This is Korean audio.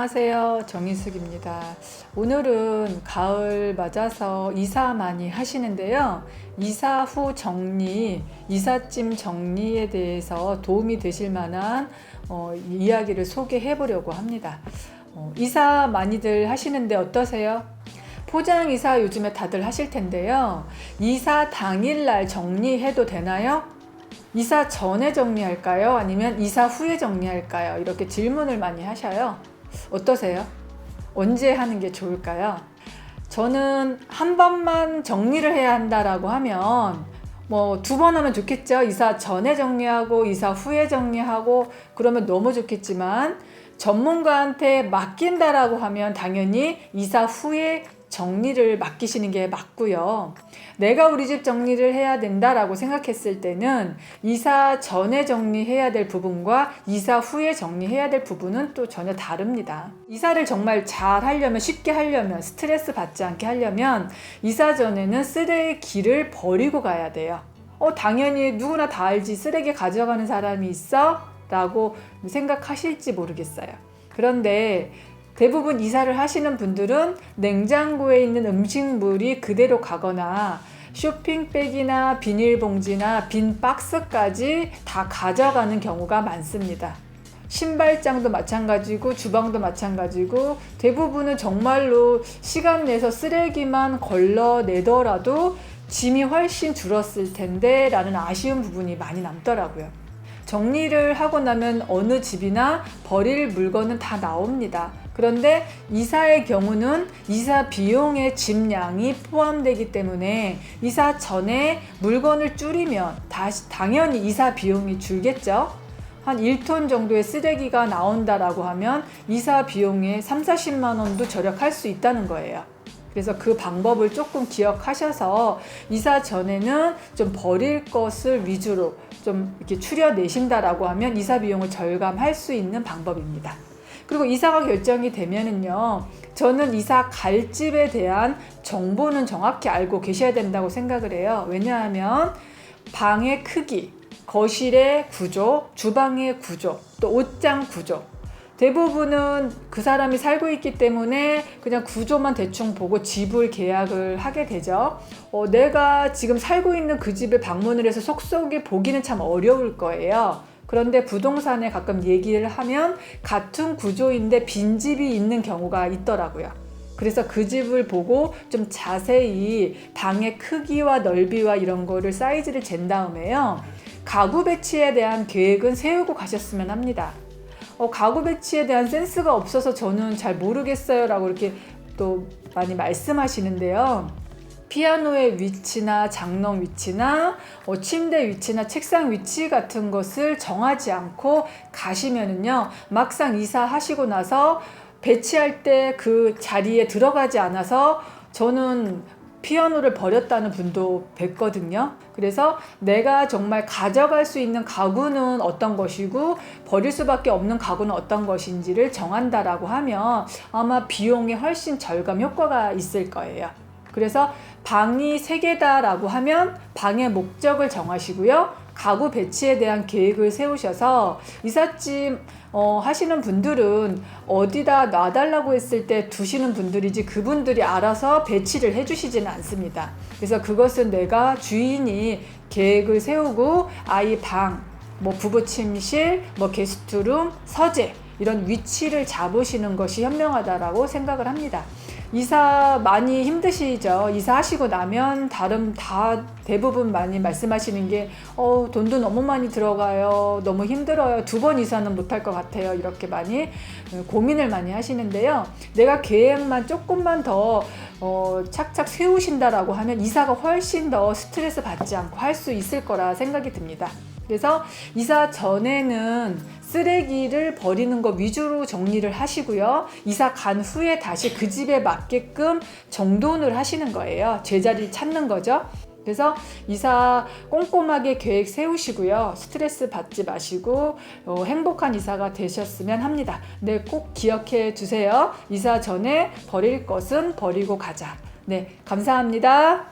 안녕하세요. 정희숙입니다. 오늘은 가을 맞아서 이사 많이 하시는데요. 이사 후 정리, 이삿짐 정리에 대해서 도움이 되실 만한 이야기를 소개해 보려고 합니다. 이사 많이들 하시는데 어떠세요? 포장 이사 요즘에 다들 하실 텐데요. 이사 당일날 정리해도 되나요? 이사 전에 정리할까요? 아니면 이사 후에 정리할까요? 이렇게 질문을 많이 하셔요. 어떠세요? 언제 하는 게 좋을까요? 저는 한 번만 정리를 해야 한다라고 하면 두 번 하면 좋겠죠. 이사 전에 정리하고 이사 후에 정리하고 그러면 너무 좋겠지만 전문가한테 맡긴다라고 하면 당연히 이사 후에 정리를 맡기시는 게 맞고요. 내가 우리 집 정리를 해야 된다라고 생각했을 때는 이사 전에 정리해야 될 부분과 이사 후에 정리해야 될 부분은 또 전혀 다릅니다. 이사를 정말 잘 하려면, 쉽게 하려면, 스트레스 받지 않게 하려면 이사 전에는 쓰레기를 버리고 가야 돼요. 당연히 누구나 다 알지, 쓰레기 가져가는 사람이 있어? 라고 생각하실지 모르겠어요. 그런데 대부분 이사를 하시는 분들은 냉장고에 있는 음식물이 그대로 가거나 쇼핑백이나 비닐봉지나 빈 박스까지 다 가져가는 경우가 많습니다. 신발장도 마찬가지고 주방도 마찬가지고 대부분은 정말로 시간 내서 쓰레기만 걸러내더라도 짐이 훨씬 줄었을 텐데 라는 아쉬운 부분이 많이 남더라고요. 정리를 하고 나면 어느 집이나 버릴 물건은 다 나옵니다. 그런데 이사의 경우는 이사 비용의 짐량이 포함되기 때문에 이사 전에 물건을 줄이면 당연히 이사 비용이 줄겠죠. 한 1톤 정도의 쓰레기가 나온다라고 하면 이사 비용에 30-40만 원도 절약할 수 있다는 거예요. 그래서 그 방법을 조금 기억하셔서 이사 전에는 좀 버릴 것을 위주로 좀 이렇게 추려내신다라고 하면 이사 비용을 절감할 수 있는 방법입니다. 그리고 이사가 결정이 되면은요, 저는 이사 갈 집에 대한 정보는 정확히 알고 계셔야 된다고 생각을 해요. 왜냐하면 방의 크기, 거실의 구조, 주방의 구조, 또 옷장 구조, 대부분은 그 사람이 살고 있기 때문에 그냥 구조만 대충 보고 집을 계약을 하게 되죠. 내가 지금 살고 있는 그 집에 방문을 해서 속속에 보기는 참 어려울 거예요. 그런데 부동산에 가끔 얘기를 하면 같은 구조인데 빈집이 있는 경우가 있더라고요. 그래서 그 집을 보고 좀 자세히 방의 크기와 넓이와 이런 거를 사이즈를 잰 다음에요, 가구 배치에 대한 계획은 세우고 가셨으면 합니다. 가구 배치에 대한 센스가 없어서 저는 잘 모르겠어요 라고 이렇게 또 많이 말씀하시는데요. 피아노의 위치나 장롱 위치나 침대 위치나 책상 위치 같은 것을 정하지 않고 가시면은요, 막상 이사하시고 나서 배치할 때 그 자리에 들어가지 않아서 저는 피아노를 버렸다는 분도 뵀거든요. 그래서 내가 정말 가져갈 수 있는 가구는 어떤 것이고 버릴 수밖에 없는 가구는 어떤 것인지를 정한다라고 하면 아마 비용에 훨씬 절감 효과가 있을 거예요. 그래서 방이 3개다라고 하면 방의 목적을 정하시고요, 가구 배치에 대한 계획을 세우셔서 이삿짐 하시는 분들은 어디다 놔달라고 했을 때 두시는 분들이지 그분들이 알아서 배치를 해주시지는 않습니다. 그래서 그것은 내가 주인이 계획을 세우고 아이 방, 부부 침실, 게스트룸, 서재 이런 위치를 잡으시는 것이 현명하다라고 생각을 합니다. 이사 많이 힘드시죠? 이사하시고 나면 대부분 많이 말씀하시는 게 돈도 너무 많이 들어가요, 너무 힘들어요, 2번 이사는 못할 것 같아요, 이렇게 많이 고민을 많이 하시는데요. 내가 계획만 조금만 더 착착 세우신다라고 하면 이사가 훨씬 더 스트레스 받지 않고 할 수 있을 거라 생각이 듭니다. 그래서 이사 전에는 쓰레기를 버리는 거 위주로 정리를 하시고요, 이사 간 후에 다시 그 집에 맞게끔 정돈을 하시는 거예요. 제자리를 찾는 거죠. 그래서 이사 꼼꼼하게 계획 세우시고요, 스트레스 받지 마시고 행복한 이사가 되셨으면 합니다. 네, 꼭 기억해 주세요. 이사 전에 버릴 것은 버리고 가자. 네, 감사합니다.